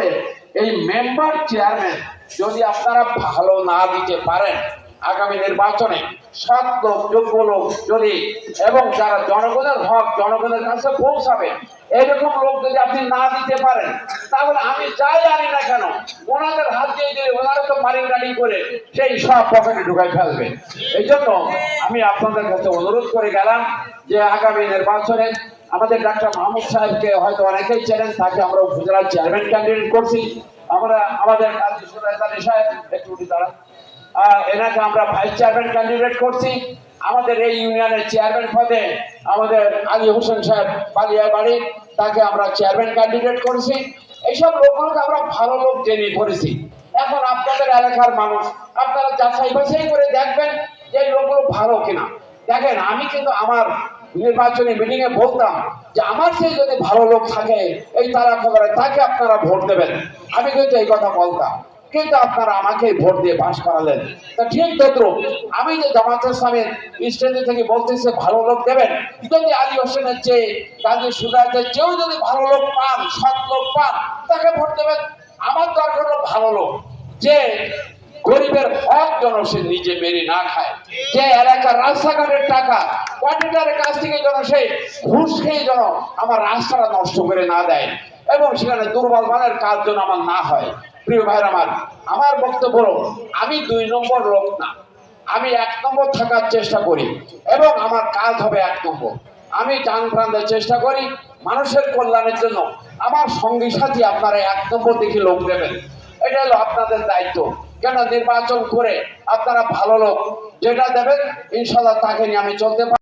তাহলে এই member chairman যদি আপনারা ভালো না দিতে পারেন, আগামী নির্বাচনে সৎ লোক, যোগ্য লোক যদি, এবং যারা জনগণের হক জনগণের কাছে পৌঁছাবে এইরকম লোক যদি আপনি না দিতে পারেন, তাহলে আমি যাই আনি না কেন ওনাদের হাত দিয়ে দিলে ওনারা তো পারিং গাড়ি করে সেই সব পকেটে ঢুকাই ফেলবে। এই জন্য আমি আপনাদের কাছে অনুরোধ করে গেলাম যে আগামী নির্বাচনে আমাদের ডাক্তার মাহমুদ সাহেবকে হয়তো অনেকেই চেনেন, তাকে আমরা উপজেলার চেয়ারম্যান ক্যান্ডিডেট করছি। আমরা আমাদের কাজী সুরাইত আলী সাহেব একটু দাঁড়ান, এনাকে আমরা ভাইস চেয়ারম্যান ক্যান্ডিডেট করছি। আমাদের এই ইউনিয়নের চেয়ারম্যান পদে আমাদের আলী হোসেন সাহেব পালিয়া বাড়ি, তাকে আমরা চেয়ারম্যান ক্যান্ডিডেট করেছি। এইসব লোকগুলোকে আমরা ভালো লোক জেনে করেছি। এখন আপনাদের এলাকার মানুষ আপনারা যাচাই বাছাই করে দেখবেন যে এই লোকগুলো ভালো কিনা। দেখেন, আমি কিন্তু আমার নির্বাচনী মিটিং এ বলতাম যে আমার সেই যদি ভালো লোক থাকে এই তারা খবরে তাকে আপনারা ভোট দেবেন, আমি কিন্তু এই কথা বলতাম। কিন্তু আপনারা আমাকে ভোট দিয়ে পাশ করালেন। তা ঠিক তদ্রুপ আমি যে জামাত ইসলামের স্টেজে থেকে বলতেছে ভালো লোক দেবেন, যদি আলী হোসেনের চেয়ে কাজী সুরাইতের চেয়েও যদি ভালো লোক পান, সৎ লোক পান, তাকে ভোট দেবেন। আমার দরকার হলো ভালো লোক, যে গরিবের হক যেন সে নিজে মেরে না খায়, যে এলাকার রাস্তাঘাটের টাকা কন্ট্রাক্টরের কাছ থেকে যেন সে ঘুষ খেয়ে যেন আমার রাস্তাটা নষ্ট করে না দেয়, এবং সেখানে দুর্বল মানের কাজ যেন আমার না হয়। প্রিয় ভাইয়ের আমার বক্তব্য হলো, আমি 2 নম্বর লোক না, আমি 1 নম্বর থাকার চেষ্টা করি এবং আমার কাজ হবে 1 নম্বর। আমি টান প্রাণের চেষ্টা করি মানুষের কল্যাণের জন্য। আমার সঙ্গী সাথী আপনারা 1 নম্বর দেখে লোক দেবেন, এটা হলো আপনাদের দায়িত্ব। কেন নির্বাচন করে আপনারা ভালো লোক যেটা দেবেন ইনশাল্লাহ তাকে নিয়ে আমি চলতে পারি।